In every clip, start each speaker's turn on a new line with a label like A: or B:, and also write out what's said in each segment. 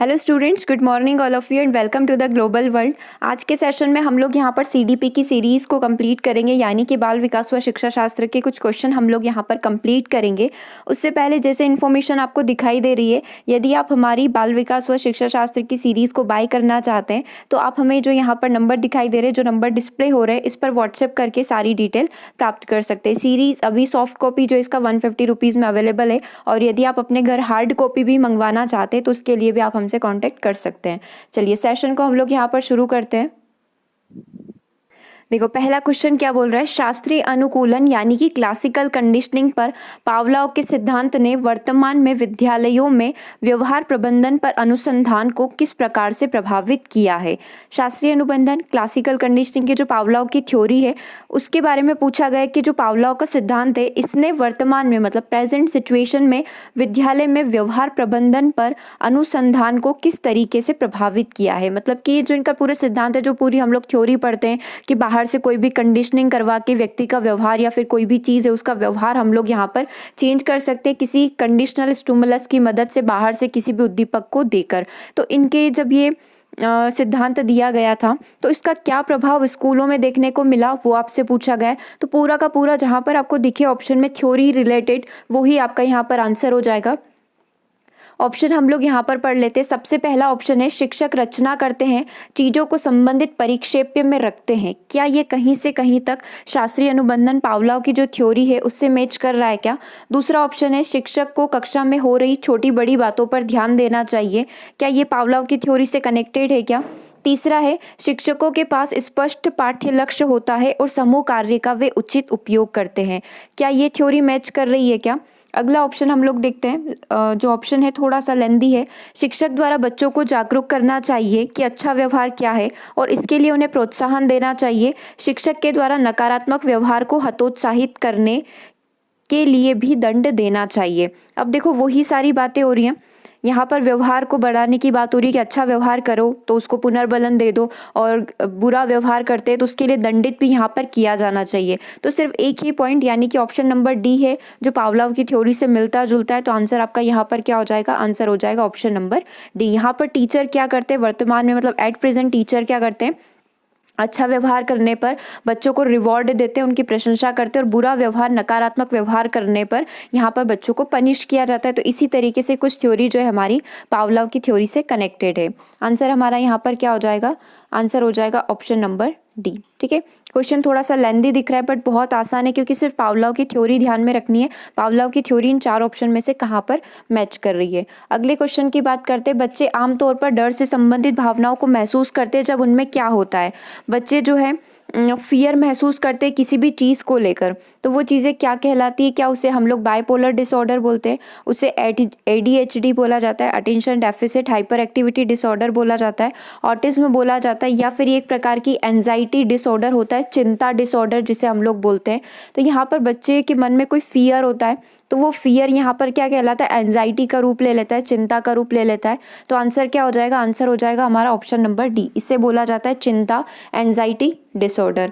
A: Hello students, good morning all of you and welcome to the global world. आज के session में हम लोग यहाँ पर सीडीपी की सीरीज़ को कंप्लीट करेंगे, यानी कि बाल विकास व शिक्षा शास्त्र के कुछ क्वेश्चन हम लोग यहाँ पर कंप्लीट करेंगे। उससे पहले जैसे इन्फॉर्मेशन आपको दिखाई दे रही है, यदि आप हमारी बाल विकास व शिक्षा शास्त्र की सीरीज़ को बाय करना चाहते हैं तो आप हमें जो यहाँ पर नंबर दिखाई दे रहे हैं, जो नंबर डिस्प्ले हो रहे हैं, इस पर व्हाट्सएप करके सारी डिटेल प्राप्त कर सकते हैं। सीरीज़ अभी सॉफ्ट कॉपी जो इसका 150 रुपीज़ में अवेलेबल है, और यदि आप अपने घर हार्ड कॉपी भी मंगवाना चाहते हैं तो उसके लिए भी आप हमसे कांटेक्ट कर सकते हैं। चलिए सेशन को हम लोग यहाँ पर शुरू करते हैं। देखो पहला क्वेश्चन क्या बोल रहा है, शास्त्रीय अनुकूलन यानी कि क्लासिकल कंडीशनिंग पर पावलोव के सिद्धांत ने वर्तमान में विद्यालयों में व्यवहार प्रबंधन पर अनुसंधान को किस प्रकार से प्रभावित किया है। शास्त्रीय अनुबंधन क्लासिकल कंडीशनिंग की जो पावलोव की थ्योरी है उसके बारे में पूछा गया कि जो पावलोव का सिद्धांत है इसने वर्तमान में मतलब प्रेजेंट सिचुएशन में विद्यालय में व्यवहार प्रबंधन पर अनुसंधान को किस तरीके से प्रभावित किया है। मतलब कि जो इनका पूरा सिद्धांत है, जो पूरी हम लोग थ्योरी पढ़ते हैं कि बाहर से कोई भी कंडीशनिंग करवा के व्यक्ति का व्यवहार या फिर कोई भी चीज़ है उसका व्यवहार हम लोग यहाँ पर चेंज कर सकते हैं किसी कंडीशनल स्टिमुलस की मदद से, बाहर से किसी भी उद्दीपक को देकर। तो इनके जब ये सिद्धांत दिया गया था तो इसका क्या प्रभाव स्कूलों में देखने को मिला वो आपसे पूछा गया है। तो पूरा का पूरा जहाँ पर आपको दिखे ऑप्शन में थ्योरी रिलेटेड, वही आपका यहाँ पर आंसर हो जाएगा। ऑप्शन हम लोग यहाँ पर पढ़ लेते हैं। सबसे पहला ऑप्शन है, शिक्षक रचना करते हैं, चीज़ों को संबंधित परिक्षेप्य में रखते हैं। क्या ये कहीं से कहीं तक शास्त्रीय अनुबंधन पावलोव की जो थ्योरी है उससे मैच कर रहा है क्या। दूसरा ऑप्शन है, शिक्षक को कक्षा में हो रही छोटी बड़ी बातों पर ध्यान देना चाहिए। क्या ये पावलोव की थ्योरी से कनेक्टेड है क्या। तीसरा है, शिक्षकों के पास स्पष्ट पाठ्य लक्ष्य होता है और समूह कार्य का वे उचित उपयोग करते हैं। क्या ये थ्योरी मैच कर रही है क्या। अगला ऑप्शन हम लोग देखते हैं। जो ऑप्शन है थोड़ा सा लेंदी है। शिक्षक द्वारा बच्चों को जागरूक करना चाहिए कि अच्छा व्यवहार क्या है और इसके लिए उन्हें प्रोत्साहन देना चाहिए। शिक्षक के द्वारा नकारात्मक व्यवहार को हतोत्साहित करने के लिए भी दंड देना चाहिए। अब देखो वही सारी बातें हो रही हैं। यहाँ पर व्यवहार को बढ़ाने की बात हो रही है कि अच्छा व्यवहार करो तो उसको पुनर्बलन दे दो, और बुरा व्यवहार करते हैं तो उसके लिए दंडित भी यहाँ पर किया जाना चाहिए। तो सिर्फ एक ही पॉइंट यानी कि ऑप्शन नंबर डी है जो पावलोव की थ्योरी से मिलता जुलता है। तो आंसर आपका यहाँ पर क्या हो जाएगा, आंसर हो जाएगा ऑप्शन नंबर डी। यहाँ पर टीचर क्या करते हैं वर्तमान में, मतलब एट प्रेजेंट टीचर क्या करते हैं, अच्छा व्यवहार करने पर बच्चों को रिवॉर्ड देते हैं, उनकी प्रशंसा करते हैं, और बुरा व्यवहार नकारात्मक व्यवहार करने पर यहाँ पर बच्चों को पनिश किया जाता है। तो इसी तरीके से कुछ थ्योरी जो है हमारी पावलोव की थ्योरी से कनेक्टेड है। आंसर हमारा यहाँ पर क्या हो जाएगा, आंसर हो जाएगा ऑप्शन नंबर डी। ठीक है, क्वेश्चन थोड़ा सा लेंदी दिख रहा है बट बहुत आसान है, क्योंकि सिर्फ पावलोव की थ्योरी ध्यान में रखनी है। पावलोव की थ्योरी इन चार ऑप्शन में से कहाँ पर मैच कर रही है। अगले क्वेश्चन की बात करते हैं। बच्चे आमतौर पर डर से संबंधित भावनाओं को महसूस करते हैं जब उनमें क्या होता है। बच्चे जो है फियर महसूस करते हैं किसी भी चीज़ को लेकर, तो वो चीज़ें क्या कहलाती है। क्या उसे हम लोग बाइपोलर डिसऑर्डर बोलते हैं, उसे ADHD बोला जाता है, attention deficit hyper activity disorder बोला जाता है, ऑटिज्म बोला जाता है, या फिर एक प्रकार की एंजाइटी डिसऑर्डर होता है, चिंता डिसऑर्डर जिसे हम लोग बोलते हैं। तो यहाँ पर बच्चे के मन में कोई फियर होता है तो वो फियर यहाँ पर क्या कहलाता है, एंजाइटी का रूप ले लेता है, चिंता का रूप ले लेता है। तो आंसर क्या हो जाएगा, आंसर हो जाएगा हमारा ऑप्शन नंबर डी। इसे बोला जाता है चिंता एंजाइटी डिसऑर्डर।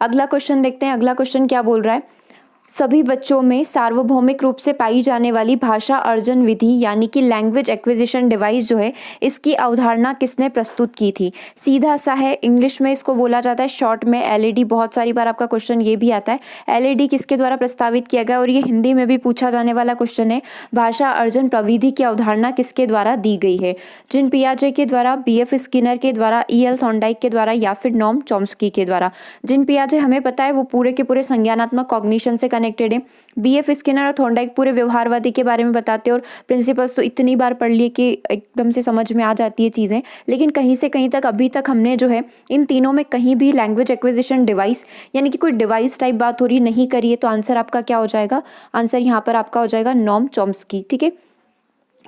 A: अगला क्वेश्चन देखते हैं। अगला क्वेश्चन क्या बोल रहा है, सभी बच्चों में सार्वभौमिक रूप से पाई जाने वाली भाषा अर्जन विधि यानी कि लैंग्वेज एक्विजिशन डिवाइस जो है, इसकी अवधारणा किसने प्रस्तुत की थी। सीधा सा है, इंग्लिश में इसको बोला जाता है शॉर्ट में LED। बहुत सारी बार आपका क्वेश्चन ये भी आता है, LED किसके द्वारा प्रस्तावित किया गया, और ये हिंदी में भी पूछा जाने वाला क्वेश्चन है। भाषा अर्जन प्रविधि की अवधारणा किसके द्वारा दी गई है, जिन पियाजे के द्वारा, BF स्किनर के द्वारा, EL थॉर्नडाइक के द्वारा, या फिर नॉम चॉम्स्की के द्वारा। जिन पियाजे हमें पता है वो पूरे के पूरे संज्ञानात्मक कॉग्निशन से कनेक्टेड है। BF स्किनर और थॉर्नडाइक पूरे व्यवहारवादी के बारे में बताते हैं, और प्रिंसिपल्स तो इतनी बार पढ़ लिए कि एकदम से समझ में आ जाती है चीज़ें। लेकिन कहीं से कहीं तक अभी तक हमने जो है इन तीनों में कहीं भी लैंग्वेज एक्विजिशन डिवाइस यानी कि कोई डिवाइस टाइप बात हो रही नहीं करी है। तो आंसर आपका क्या हो जाएगा, आंसर यहाँ पर आपका हो जाएगा नॉम चॉम्स्की। ठीक है,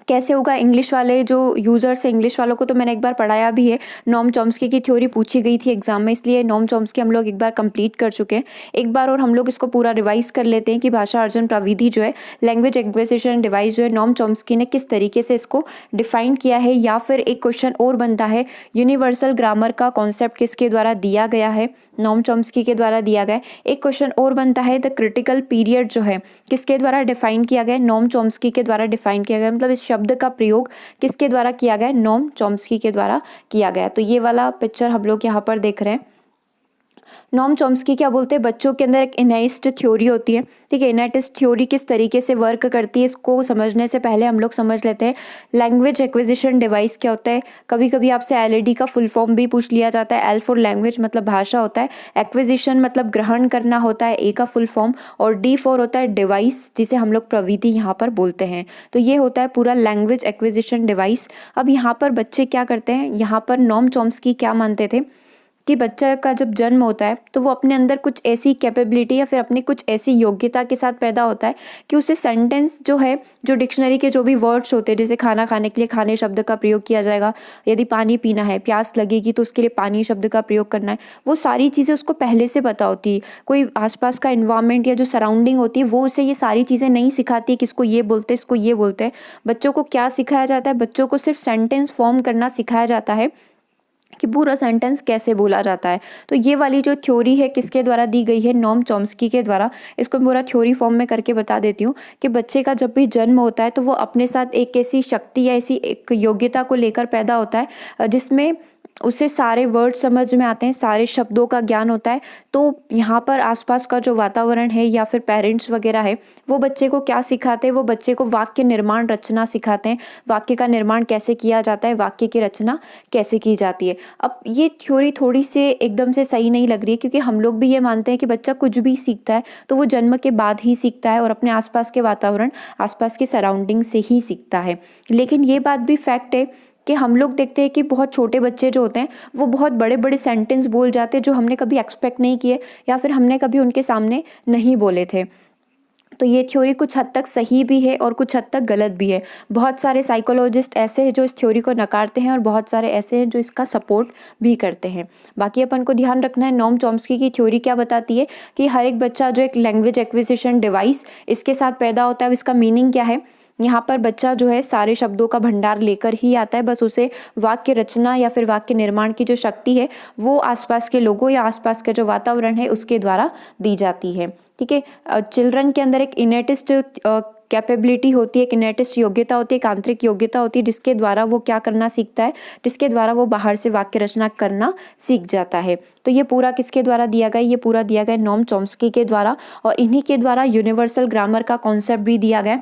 A: कैसे होगा, इंग्लिश वाले जो यूज़र्स हैं, इंग्लिश वालों को तो मैंने एक बार पढ़ाया भी है। नॉम चॉम्स्की की थ्योरी पूछी गई थी एग्जाम में, इसलिए नॉम चॉम्स्की हम लोग एक बार कंप्लीट कर चुके हैं। एक बार और हम लोग इसको पूरा रिवाइज कर लेते हैं कि भाषा अर्जन प्रविधि जो है, लैंग्वेज एक्विजिशन डिवाइस जो है, नॉम चॉम्स्की ने किस तरीके से इसको डिफाइन किया है। या फिर एक क्वेश्चन और बनता है, यूनिवर्सल ग्रामर का कॉन्सेप्ट किसके द्वारा दिया गया है। नॉम चॉम्स्की के द्वारा दिया गया है। एक क्वेश्चन और बनता है, द क्रिटिकल पीरियड जो है किसके द्वारा डिफाइन किया गया है? नॉम चॉम्स्की के द्वारा डिफाइन किया गया है। मतलब इस शब्द का प्रयोग किसके द्वारा किया गया है? नॉम चॉम्स्की के द्वारा किया गया है। तो ये वाला पिक्चर हम लोग यहाँ पर देख रहे हैं। नॉम चॉम्स्की क्या बोलते हैं? बच्चों के अंदर एक इनेटिस्ट थ्योरी होती है, ठीक है। इनेटिस्ट थ्योरी किस तरीके से वर्क करती है, इसको समझने से पहले हम लोग समझ लेते हैं लैंग्वेज एक्विजिशन डिवाइस क्या होता है। कभी कभी आपसे एलईडी का फुल फॉर्म भी पूछ लिया जाता है। एल फॉर लैंग्वेज मतलब भाषा होता है, एक्विजिशन मतलब ग्रहण करना होता है, ए का फुल फॉर्म, और डी फॉर होता है डिवाइस, जिसे हम लोग प्रविधि यहाँ पर बोलते हैं। तो ये होता है पूरा लैंग्वेज एक्विजिशन डिवाइस। अब यहाँ पर बच्चे क्या करते हैं, यहाँ पर नॉम चॉम्स्की क्या मानते थे कि बच्चा का जब जन्म होता है तो वो अपने अंदर कुछ ऐसी कैपेबिलिटी या फिर अपनी कुछ ऐसी योग्यता के साथ पैदा होता है कि उसे सेंटेंस जो है, जो डिक्शनरी के जो भी वर्ड्स होते हैं, जैसे खाना खाने के लिए खाने शब्द का प्रयोग किया जाएगा, यदि पानी पीना है, प्यास लगेगी तो उसके लिए पानी शब्द का प्रयोग करना है, वो सारी चीज़ें उसको पहले से पता होती है। कोई आसपास का इन्वायरमेंट या जो सराउंडिंग होती है वो उसे ये सारी चीज़ें नहीं सिखाती कि इसको ये बोलते हैं, इसको ये बोलते हैं। बच्चों को क्या सिखाया जाता है? बच्चों को सिर्फ सेंटेंस फॉर्म करना सिखाया जाता है कि पूरा सेंटेंस कैसे बोला जाता है। तो ये वाली जो थ्योरी है किसके द्वारा दी गई है? नॉम चॉम्स्की के द्वारा। इसको पूरा थ्योरी फॉर्म में करके बता देती हूँ कि बच्चे का जब भी जन्म होता है तो वो अपने साथ एक ऐसी शक्ति या ऐसी एक योग्यता को लेकर पैदा होता है जिसमें उसे सारे वर्ड समझ में आते हैं, सारे शब्दों का ज्ञान होता है। तो यहाँ पर आसपास का जो वातावरण है या फिर पेरेंट्स वगैरह है वो बच्चे को क्या सिखाते हैं? वो बच्चे को वाक्य निर्माण रचना सिखाते हैं। वाक्य का निर्माण कैसे किया जाता है, वाक्य की रचना कैसे की जाती है। अब ये थ्योरी थोड़ी से एकदम से सही नहीं लग रही है, क्योंकि हम लोग भी ये मानते हैं कि बच्चा कुछ भी सीखता है तो वो जन्म के बाद ही सीखता है और अपने आसपास के वातावरण, आसपास के सराउंडिंग से ही सीखता है। लेकिन ये बात भी फैक्ट है कि हम लोग देखते हैं कि बहुत छोटे बच्चे जो होते हैं वो बहुत बड़े बड़े सेंटेंस बोल जाते हैं जो हमने कभी एक्सपेक्ट नहीं किए या फिर हमने कभी उनके सामने नहीं बोले थे। तो ये थ्योरी कुछ हद तक सही भी है और कुछ हद तक गलत भी है। बहुत सारे साइकोलॉजिस्ट ऐसे हैं जो इस थ्योरी को नकारते हैं और बहुत सारे ऐसे हैं जो इसका सपोर्ट भी करते हैं। बाकी अपन को ध्यान रखना है, नॉम चॉम्स्की की थ्योरी क्या बताती है कि हर एक बच्चा जो एक लैंग्वेज एक्विजिशन डिवाइस इसके साथ पैदा होता है। इसका मीनिंग क्या है? यहाँ पर बच्चा जो है सारे शब्दों का भंडार लेकर ही आता है, बस उसे वाक्य रचना या फिर वाक्य निर्माण की जो शक्ति है वो आसपास के लोगों या आसपास का जो वातावरण है उसके द्वारा दी जाती है, ठीक है। चिल्ड्रन के अंदर एक इनेटिस्ट कैपेबिलिटी होती है, एक इनेटिस्ट योग्यता होती है, एक आंतरिक योग्यता होती है जिसके द्वारा वो क्या करना सीखता है, जिसके द्वारा वो बाहर से वाक्य रचना करना सीख जाता है। तो ये पूरा किसके द्वारा दिया गया? ये पूरा दिया गया नॉम चॉम्स्की के द्वारा, और इन्हीं के द्वारा यूनिवर्सल ग्रामर का कॉन्सेप्ट भी दिया गया।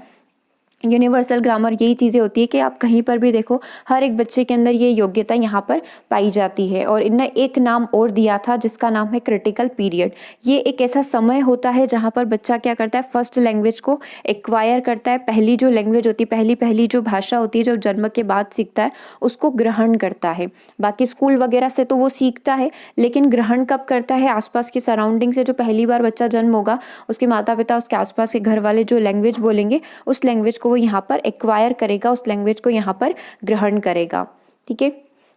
A: यूनिवर्सल ग्रामर यही चीज़ें होती है कि आप कहीं पर भी देखो हर एक बच्चे के अंदर ये योग्यता यहाँ पर पाई जाती है। और इनने एक नाम और दिया था जिसका नाम है क्रिटिकल पीरियड। ये एक ऐसा समय होता है जहाँ पर बच्चा क्या करता है, फर्स्ट लैंग्वेज को एक्वायर करता है। पहली जो लैंग्वेज होती है, पहली जो भाषा होती है जो जन्म के बाद सीखता है उसको ग्रहण करता है। बाकी स्कूल वगैरह से तो वो सीखता है, लेकिन ग्रहण कब करता है? आसपास की सराउंडिंग से। जो पहली बार बच्चा जन्म होगा उसके माता पिता, उसके आसपास के घर वाले जो लैंग्वेज बोलेंगे उस लैंग्वेज को वो यहाँ पर एक्वायर करेगा, उस लैंग्वेज को यहाँ पर ग्रहण करेगा, ठीक है।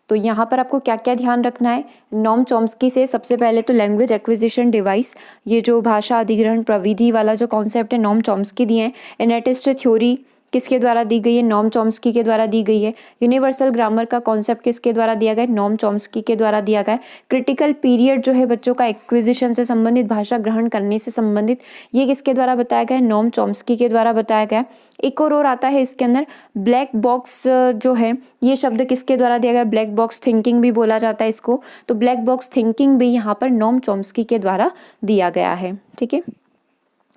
A: तो यहाँ पर आपको क्या क्या ध्यान रखना है? नॉम चॉम्स्की से सबसे पहले तो लैंग्वेज एक्विजिशन डिवाइस, ये जो भाषा अधिग्रहण प्रविधि वाला जो कॉन्सेप्ट है नॉम चॉम्स्की दिए हैं। इनेटिस्ट थ्योरी किसके द्वारा दी गई है? नॉम चॉम्स्की के द्वारा दी गई है। यूनिवर्सल ग्रामर का कॉन्सेप्ट किसके द्वारा दिया गया है? नॉम चॉम्स्की के द्वारा दिया गया है। क्रिटिकल पीरियड जो है बच्चों का एक्विजिशन से संबंधित, भाषा ग्रहण करने से संबंधित, ये किसके द्वारा बताया गया है? नॉम चॉम्स्की के द्वारा बताया गया है। एक और आता है इसके अंदर ब्लैक बॉक्स जो है, ये शब्द किसके द्वारा दिया गया है? ब्लैक बॉक्स थिंकिंग भी बोला जाता है इसको। तो ब्लैक बॉक्स थिंकिंग भी यहाँ पर नॉम चॉम्स्की के द्वारा दिया गया है, ठीक है।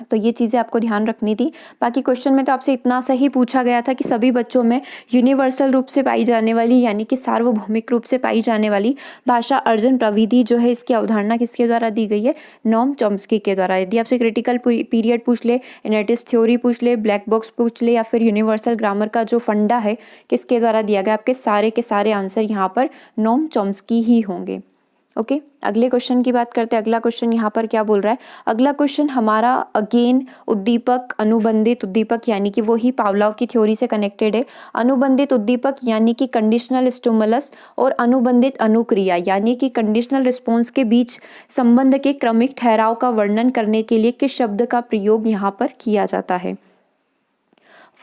A: तो ये चीज़ें आपको ध्यान रखनी थी। बाकी क्वेश्चन में तो आपसे इतना सा ही पूछा गया था कि सभी बच्चों में यूनिवर्सल रूप से पाई जाने वाली, यानी कि सार्वभौमिक रूप से पाई जाने वाली भाषा अर्जन प्रविधि जो है, इसकी अवधारणा किसके द्वारा दी गई है? नॉम चॉम्स्की के द्वारा। यदि आपसे क्रिटिकल पीरियड पूछ ले, इनेटिस्ट थ्योरी पूछ ले, ब्लैक बॉक्स पूछ ले, या फिर यूनिवर्सल ग्रामर का जो फंडा है किसके द्वारा दिया गया, आपके सारे के सारे आंसर यहाँ पर नॉम चॉम्स्की ही होंगे। ओके, अगले क्वेश्चन की बात करते हैं। अगला क्वेश्चन यहाँ पर क्या बोल रहा है? अगला क्वेश्चन हमारा अगेन उद्दीपक अनुबंधित उद्दीपक, यानी कि वो ही पावलोव की थ्योरी से कनेक्टेड है। अनुबंधित उद्दीपक यानी कि कंडीशनल स्टिमुलस और अनुबंधित अनुक्रिया यानी कि कंडीशनल रिस्पॉन्स के बीच संबंध के क्रमिक ठहराव का वर्णन करने के लिए किस शब्द का प्रयोग यहाँ पर किया जाता है?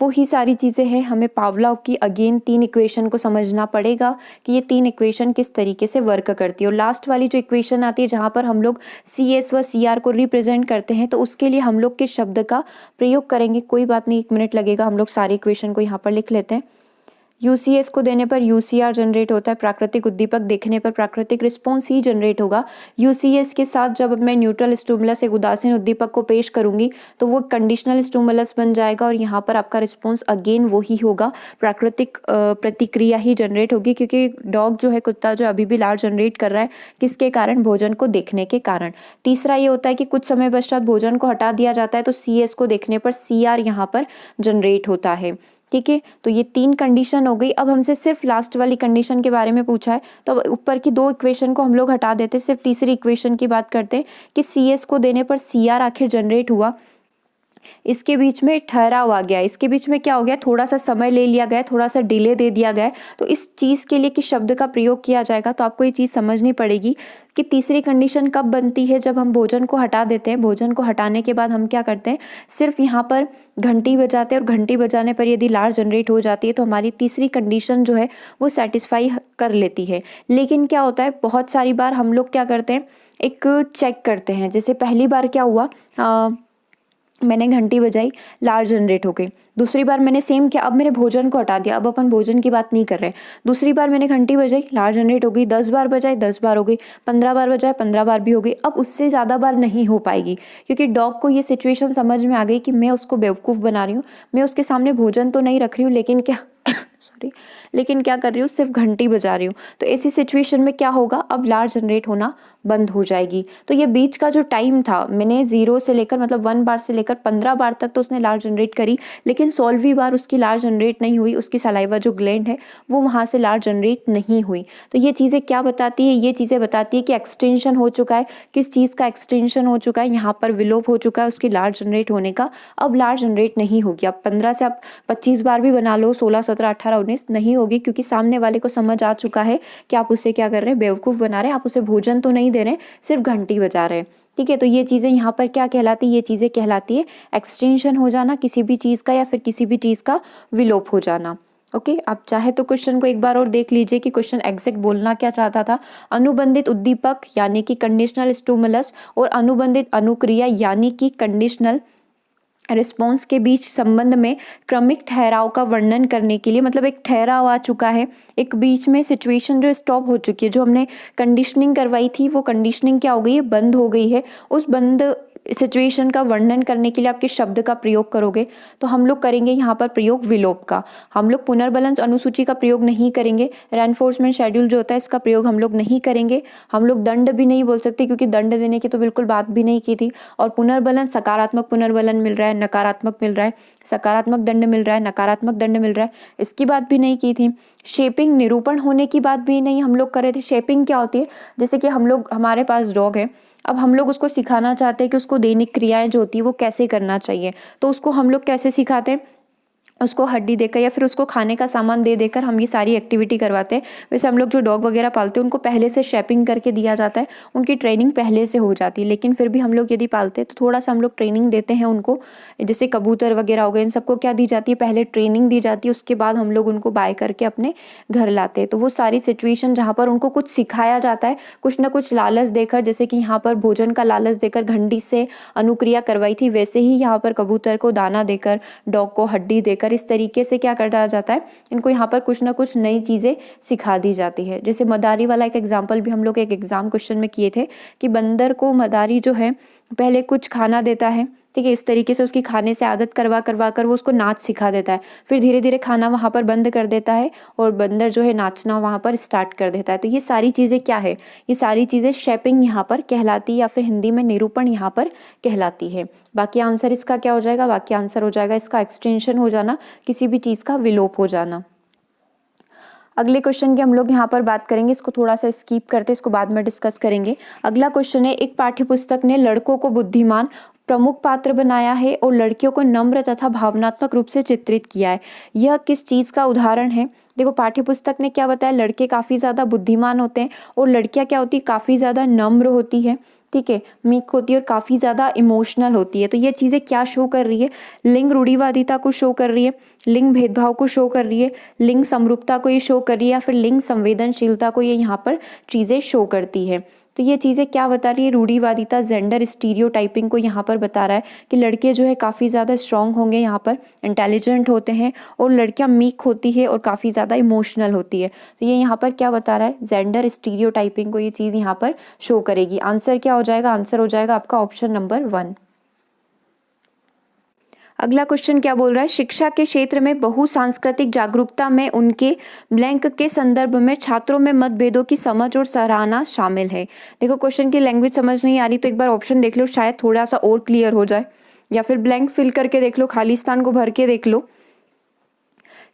A: वो ही सारी चीज़ें हैं। हमें पावलोव की अगेन 3 इक्वेशन को समझना पड़ेगा कि ये 3 इक्वेशन किस तरीके से वर्क करती है। और लास्ट वाली जो इक्वेशन आती है जहाँ पर हम लोग CS व CR को रिप्रेजेंट करते हैं, तो उसके लिए हम लोग किस शब्द का प्रयोग करेंगे। कोई बात नहीं, 1 मिनट लगेगा, हम लोग सारी इक्वेशन को यहाँ पर लिख लेते हैं। UCS को देने पर UCR जनरेट होता है, प्राकृतिक उद्दीपक देखने पर प्राकृतिक रिस्पॉन्स ही जनरेट होगा। UCS के साथ जब मैं न्यूट्रल स्टिमुलस एक उदासीन उद्दीपक को पेश करूंगी तो वो कंडीशनल स्टिमुलस बन जाएगा और यहाँ पर आपका रिस्पॉन्स अगेन वही होगा, प्राकृतिक प्रतिक्रिया ही जनरेट होगी, क्योंकि डॉग जो है, कुत्ता जो अभी भी लार जनरेट कर रहा है, किसके कारण, भोजन को देखने के कारण। तीसरा ये होता है कि कुछ समय पश्चात भोजन को हटा दिया जाता है तो CS को देखने पर CR यहाँ पर जनरेट होता है। ठीक है, तो ये 3 कंडीशन हो गई। अब हमसे सिर्फ लास्ट वाली कंडीशन के बारे में पूछा है, तो ऊपर की 2 इक्वेशन को हम लोग हटा देते, सिर्फ तीसरी इक्वेशन की बात करते हैं कि CS को देने पर CR आखिर जनरेट हुआ। इसके बीच में ठहराव आ गया, इसके बीच में क्या हो गया, थोड़ा सा समय ले लिया गया, थोड़ा सा डिले दे दिया गया। तो इस चीज़ के लिए किस शब्द का प्रयोग किया जाएगा, तो आपको ये चीज़ समझनी पड़ेगी कि तीसरी कंडीशन कब बनती है, जब हम भोजन को हटा देते हैं। भोजन को हटाने के बाद हम क्या करते हैं, सिर्फ यहाँ पर घंटी बजाते हैं और घंटी बजाने पर यदि लार जनरेट हो जाती है तो हमारी तीसरी कंडीशन जो है वो सेटिस्फाई कर लेती है। लेकिन क्या होता है, बहुत सारी बार हम लोग क्या करते हैं, एक चेक करते हैं। जैसे पहली बार क्या हुआ, मैंने घंटी बजाई, लार जनरेट हो गई। दूसरी बार मैंने सेम किया, अब मैंने भोजन को हटा दिया, अब अपन भोजन की बात नहीं कर रहे। दूसरी बार मैंने घंटी बजाई, लार जनरेट हो गई। 10 बार बजाई, 10 बार हो गई। 15 बार बजाए, 15 बार भी हो गई। अब उससे ज़्यादा बार नहीं हो पाएगी, क्योंकि डॉग को ये सिचुएशन समझ में आ गई कि मैं उसको बेवकूफ़ बना रही हूँ। मैं उसके सामने भोजन तो नहीं रख रही हूँ, लेकिन क्या कर रही हूँ, सिर्फ घंटी बजा रही हूँ। तो ऐसी सिचुएशन में क्या होगा, अब लार जनरेट होना बंद हो जाएगी। तो ये बीच का जो टाइम था, मैंने 0 से लेकर मतलब 1 बार से लेकर 15 बार तक तो उसने लार जनरेट करी, लेकिन 16वीं बार उसकी लार जनरेट नहीं हुई। उसकी सलाइवा जो ग्लैंड है वो वहाँ से लार जनरेट नहीं हुई। तो ये चीज़ें क्या बताती है, ये चीज़ें बताती है कि एक्सटेंशन हो चुका है। किस चीज़ का एक्सटेंशन हो चुका है, यहाँ पर विलोप हो चुका है उसकी लार जनरेट होने का। अब लार जनरेट नहीं होगी। अब 15 से आप 25 बार भी बना लो, 16, 17, 18, 19 नहीं होगी, क्योंकि सामने वाले को समझ आ चुका है कि आप उसे क्या कर रहे हैं, बेवकूफ़ बना रहे हैं। आप उसे भोजन तो नहीं दे रहे, सिर्फ घंटी बजा रहे हैं। ठीक है, तो ये चीज़ें यहाँ पर क्या कहलाती है, ये चीज़ें कहलाती है एक्सटेंशन हो जाना किसी भी चीज़ का, या फिर किसी भी चीज़ का विलोप हो जाना। ओके, आप चाहे तो क्वेश्चन को एक बार और देख लीजिए कि क्वेश्चन एग्जैक्ट बोलना क्या चाहता था। अनुबंधित उद्दीपक यानी कि कंडीशनल स्टिमुलस और अनुबंधित अनुक्रिया यानी कि कंडीशनल रिस्पॉन्स के बीच संबंध में क्रमिक ठहराव का वर्णन करने के लिए, मतलब एक ठहराव आ चुका है, एक बीच में सिचुएशन जो स्टॉप हो चुकी है, जो हमने कंडीशनिंग करवाई थी वो कंडीशनिंग क्या हो गई है, बंद हो गई है। उस बंद सिचुएशन का वर्णन करने के लिए आप किस शब्द का प्रयोग करोगे, तो हम लोग करेंगे यहाँ पर प्रयोग विलोप का। हम लोग पुनर्बलन अनुसूची का प्रयोग नहीं करेंगे, रेनफोर्समेंट शेड्यूल जो होता है इसका प्रयोग हम लोग नहीं करेंगे। हम लोग दंड भी नहीं बोल सकते, क्योंकि दंड देने की तो बिल्कुल बात भी नहीं की थी। और पुनर्बलन, सकारात्मक पुनर्बलन मिल रहा है, नकारात्मक मिल रहा है, सकारात्मक दंड मिल रहा है, नकारात्मक दंड मिल रहा है, इसकी बात भी नहीं की थी। शेपिंग, निरूपण होने की बात भी नहीं हम लोग कर रहे थे। शेपिंग क्या होती है, जैसे कि हम लोग, हमारे पास डॉग है, अब हम लोग उसको सिखाना चाहते हैं कि उसको दैनिक क्रियाएं जो होती है वो कैसे करना चाहिए। तो उसको हम लोग कैसे सिखाते हैं, उसको हड्डी देकर या फिर उसको खाने का सामान दे देकर हम ये सारी एक्टिविटी करवाते हैं। वैसे हम लोग जो डॉग वगैरह पालते हैं उनको पहले से शेपिंग करके दिया जाता है, उनकी ट्रेनिंग पहले से हो जाती है। लेकिन फिर भी हम लोग यदि पालते हैं तो थोड़ा सा हम लोग ट्रेनिंग देते हैं उनको। जैसे कबूतर वगैरह हो गए, इन सबको क्या दी जाती है, पहले ट्रेनिंग दी जाती है, उसके बाद हम लोग उनको बाय करके अपने घर लाते हैं। तो वो सारी सिचुएशन जहाँ पर उनको कुछ सिखाया जाता है, कुछ ना कुछ लालच देकर, जैसे कि यहाँ पर भोजन का लालच देकर घंटी से अनुक्रिया करवाई थी, वैसे ही यहाँ पर कबूतर को दाना देकर, डॉग को हड्डी देकर, इस तरीके से क्या करता जाता है, इनको यहाँ पर कुछ ना कुछ नई चीज़ें सिखा दी जाती है। जैसे मदारी वाला एक एग्जाम्पल भी हम लोग एक एग्जाम क्वेश्चन में किए थे कि बंदर को मदारी जो है पहले कुछ खाना देता है, ठीक है, इस तरीके से उसकी खाने से आदत करवा कर वो उसको नाच सिखा देता है। फिर धीरे धीरे खाना वहाँ पर बंद कर देता है और बंदर जो है नाचना वहाँ पर स्टार्ट कर देता है। तो ये सारी चीज़ें क्या है, ये सारी चीज़ें शेपिंग यहाँ पर कहलाती है, या फिर हिंदी में निरूपण यहाँ पर कहलाती है। बाकी आंसर इसका क्या हो जाएगा, बाकी आंसर हो जाएगा इसका एक्सटेंशन हो जाना, किसी भी चीज़ का विलोप हो जाना। अगले क्वेश्चन की हम लोग यहाँ पर बात करेंगे, इसको थोड़ा सा स्किप करते, इसको बाद में डिस्कस करेंगे। अगला क्वेश्चन है, एक पाठ्यपुस्तक ने लड़कों को बुद्धिमान प्रमुख पात्र बनाया है और लड़कियों को नम्र तथा भावनात्मक रूप से चित्रित किया है। यह किस चीज़ का उदाहरण है। देखो, पाठ्यपुस्तक ने क्या बताया, लड़के काफ़ी ज़्यादा बुद्धिमान होते हैं और लड़कियाँ क्या होती है, काफ़ी ज़्यादा नम्र होती है। ठीक है, मीक होती है और काफ़ी ज़्यादा इमोशनल होती है। तो ये चीज़ें क्या शो कर रही है, लिंग रूढ़िवादिता को शो कर रही है, लिंग भेदभाव को शो कर रही है, लिंग समरूपता को ये शो कर रही है, या फिर लिंग संवेदनशीलता को ये यहाँ पर चीज़ें शो करती है। तो ये चीज़ें क्या बता रही है, रूढ़िवादिता जेंडर स्टीरियोटाइपिंग को यहाँ पर बता रहा है कि लड़के जो है काफ़ी ज़्यादा स्ट्रांग होंगे, यहाँ पर इंटेलिजेंट होते हैं, और लड़कियाँ मीक होती है और काफ़ी ज़्यादा इमोशनल होती है। तो ये यहाँ पर क्या बता रहा है, जेंडर स्टीरियोटाइपिंग को ये चीज़ यहाँ पर शो करेगी। आंसर क्या हो जाएगा, आंसर हो जाएगा आपका ऑप्शन नंबर 1। अगला क्वेश्चन क्या बोल रहा है, शिक्षा के क्षेत्र में बहुसांस्कृतिक जागरूकता में उनके ब्लैंक के संदर्भ में छात्रों में मतभेदों की समझ और सराहना शामिल है। देखो क्वेश्चन की लैंग्वेज समझ नहीं आ रही तो एक बार ऑप्शन देख लो, शायद थोड़ा सा और क्लियर हो जाए, या फिर ब्लैंक फिल करके देख लो, खाली स्थान को भर के देख लो।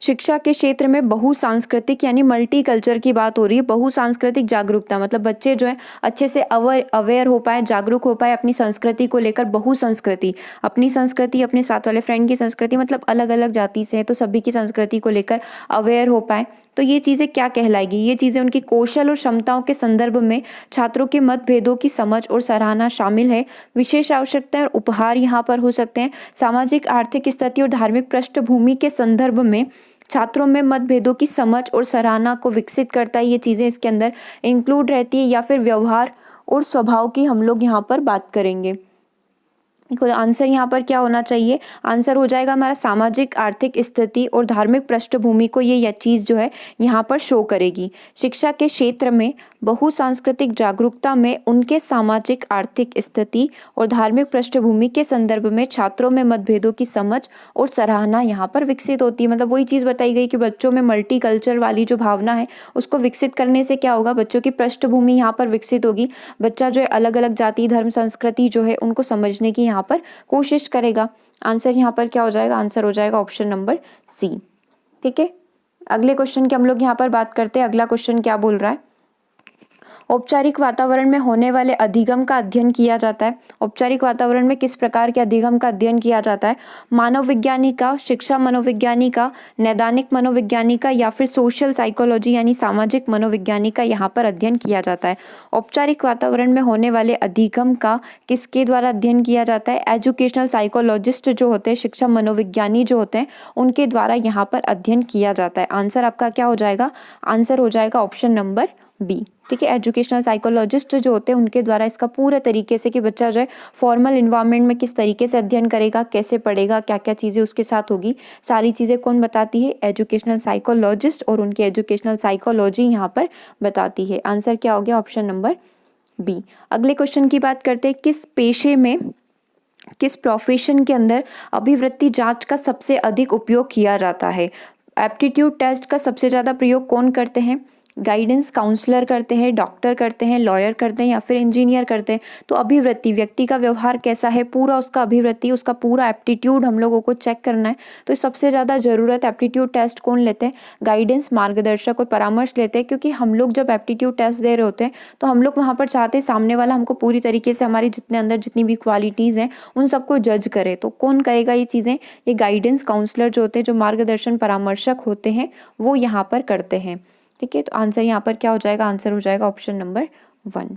A: शिक्षा के क्षेत्र में बहुसांस्कृतिक यानी मल्टी कल्चर की बात हो रही है। बहुसांस्कृतिक जागरूकता मतलब बच्चे जो है अच्छे से अवेयर हो पाए, जागरूक हो पाए अपनी संस्कृति को लेकर। बहुसंस्कृति, अपनी संस्कृति, अपने साथ वाले फ्रेंड की संस्कृति, मतलब अलग अलग जाति से है तो सभी की संस्कृति को लेकर अवेयर हो पाए। तो ये चीज़ें क्या कहलाएगी, ये चीज़ें उनकी कौशल और क्षमताओं के संदर्भ में छात्रों के मतभेदों की समझ और सराहना शामिल है। विशेष आवश्यकताएं और उपहार यहाँ पर हो सकते हैं। सामाजिक आर्थिक स्थिति और धार्मिक पृष्ठभूमि के संदर्भ में छात्रों में मतभेदों की समझ और सराहना को विकसित करता है। ये चीज़ें इसके अंदर इंक्लूड रहती है। या फिर व्यवहार और स्वभाव की हम लोग यहाँ पर बात करेंगे। देखो आंसर यहाँ पर क्या होना चाहिए, आंसर हो जाएगा हमारा सामाजिक आर्थिक स्थिति और धार्मिक पृष्ठभूमि को ये चीज़ जो है यहाँ पर शो करेगी। शिक्षा के क्षेत्र में बहुसांस्कृतिक जागरूकता में उनके सामाजिक आर्थिक स्थिति और धार्मिक पृष्ठभूमि के संदर्भ में छात्रों में मतभेदों की समझ और सराहना यहाँ पर विकसित होती है। मतलब वही चीज़ बताई गई कि बच्चों में मल्टी कल्चर वाली जो भावना है उसको विकसित करने से क्या होगा, बच्चों की पृष्ठभूमि यहाँ पर विकसित होगी। बच्चा जो है अलग अलग जाति धर्म संस्कृति जो है उनको समझने की यहाँ पर कोशिश करेगा। आंसर यहाँ पर क्या हो जाएगा, आंसर हो जाएगा ऑप्शन नंबर सी। ठीक है, अगले क्वेश्चन की हम लोग यहाँ पर बात करते हैं। अगला क्वेश्चन क्या बोल रहा है, औपचारिक वातावरण में होने वाले अधिगम का अध्ययन किया जाता है। औपचारिक वातावरण में किस प्रकार के अधिगम का अध्ययन किया जाता है, मानव विज्ञानी का, शिक्षा मनोविज्ञानी का, नैदानिक मनोविज्ञानी का, या फिर सोशल साइकोलॉजी यानी सामाजिक मनोविज्ञानी का यहाँ पर अध्ययन किया जाता है। औपचारिक वातावरण में होने वाले अधिगम का किसके द्वारा अध्ययन किया जाता है, एजुकेशनल साइकोलॉजिस्ट जो होते हैं, शिक्षा मनोविज्ञानी जो होते हैं उनके द्वारा यहाँ पर अध्ययन किया जाता है। आंसर आपका क्या हो जाएगा, आंसर हो जाएगा ऑप्शन नंबर बी। ठीक है, एजुकेशनल साइकोलॉजिस्ट जो होते हैं उनके द्वारा इसका पूरे तरीके से कि बच्चा जो है फॉर्मल इन्वायरमेंट में किस तरीके से अध्ययन करेगा, कैसे पढ़ेगा, क्या क्या चीज़ें उसके साथ होगी, सारी चीज़ें कौन बताती है, एजुकेशनल साइकोलॉजिस्ट, और उनकी एजुकेशनल साइकोलॉजी यहाँ पर बताती है। आंसर क्या हो गया, ऑप्शन नंबर बी। अगले क्वेश्चन की बात करते हैं, किस पेशे में, किस प्रोफेशन के अंदर अभिवृत्ति जांच का सबसे अधिक उपयोग किया जाता है। एप्टीट्यूड टेस्ट का सबसे ज़्यादा प्रयोग कौन करते हैं, गाइडेंस काउंसलर करते हैं, डॉक्टर करते हैं, लॉयर करते हैं, या फिर इंजीनियर करते हैं। तो अभिवृत्ति, व्यक्ति का व्यवहार कैसा है, पूरा उसका अभिवृत्ति, उसका पूरा एप्टीट्यूड हम लोगों को चेक करना है। तो सबसे ज़्यादा ज़रूरत एप्टीट्यूड टेस्ट कौन लेते हैं, गाइडेंस, मार्गदर्शक और परामर्श लेते हैं। क्योंकि हम लोग जब एप्टीट्यूड टेस्ट दे रहे होते हैं तो हम लोग वहाँ पर चाहते हैं सामने वाला हमको पूरी तरीके से हमारी जितने अंदर जितनी भी क्वालिटीज़ हैं उन सबको जज करे। तो कौन करेगा ये चीज़ें, ये गाइडेंस काउंसलर जो होते हैं, जो मार्गदर्शन परामर्शक होते हैं, वो यहाँ पर करते हैं। ठीक है, तो आंसर यहाँ पर क्या हो जाएगा, आंसर हो जाएगा ऑप्शन नंबर 1।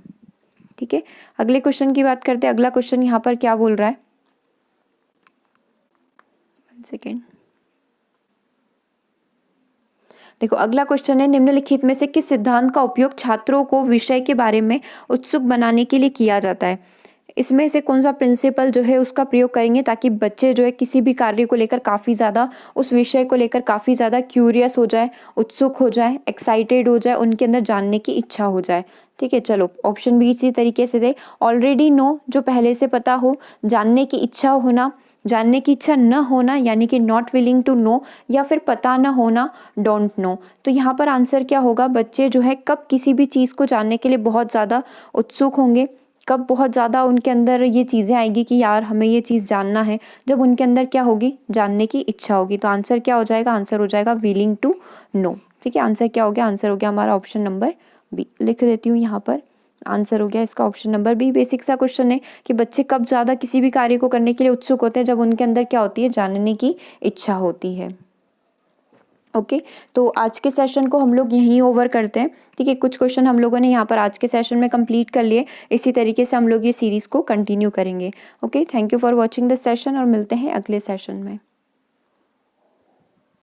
A: ठीक है, अगले क्वेश्चन की बात करते हैं। अगला क्वेश्चन यहाँ पर क्या बोल रहा है, 1 सेकेंड। देखो अगला क्वेश्चन है, निम्नलिखित में से किस सिद्धांत का उपयोग छात्रों को विषय के बारे में उत्सुक बनाने के लिए किया जाता है। इसमें से कौन सा प्रिंसिपल जो है उसका प्रयोग करेंगे ताकि बच्चे जो है किसी भी कार्य को लेकर काफ़ी ज़्यादा, उस विषय को लेकर काफ़ी ज़्यादा क्यूरियस हो जाए, उत्सुक हो जाए, एक्साइटेड हो जाए, उनके अंदर जानने की इच्छा हो जाए। ठीक है, चलो ऑप्शन बी इसी तरीके से दे, ऑलरेडी नो जो पहले से पता हो, जानने की इच्छा होना, जानने की इच्छा न होना यानी कि नॉट विलिंग टू नो, या फिर पता न होना, डोंट नो। तो यहाँ पर आंसर क्या होगा, बच्चे जो है कब किसी भी चीज़ को जानने के लिए बहुत ज़्यादा उत्सुक होंगे, कब बहुत ज़्यादा उनके अंदर ये चीज़ें आएगी कि यार हमें ये चीज़ जानना है, जब उनके अंदर क्या होगी, जानने की इच्छा होगी। तो आंसर क्या हो जाएगा, आंसर हो जाएगा विलिंग टू नो। ठीक है, आंसर क्या हो गया, आंसर हो गया हमारा ऑप्शन नंबर बी। लिख देती हूँ यहाँ पर, आंसर हो गया इसका ऑप्शन नंबर बी। बेसिक सा क्वेश्चन है कि बच्चे कब ज़्यादा किसी भी कार्य को करने के लिए उत्सुक होते हैं, जब उनके अंदर क्या होती है, जानने की इच्छा होती है। ओके, तो आज के सेशन को हम लोग यहीं ओवर करते हैं। ठीक है, कुछ क्वेश्चन हम लोगों ने यहाँ पर आज के सेशन में कंप्लीट कर लिए। इसी तरीके से हम लोग ये सीरीज़ को कंटिन्यू करेंगे। Okay, thank you for watching this session और मिलते हैं अगले सेशन में।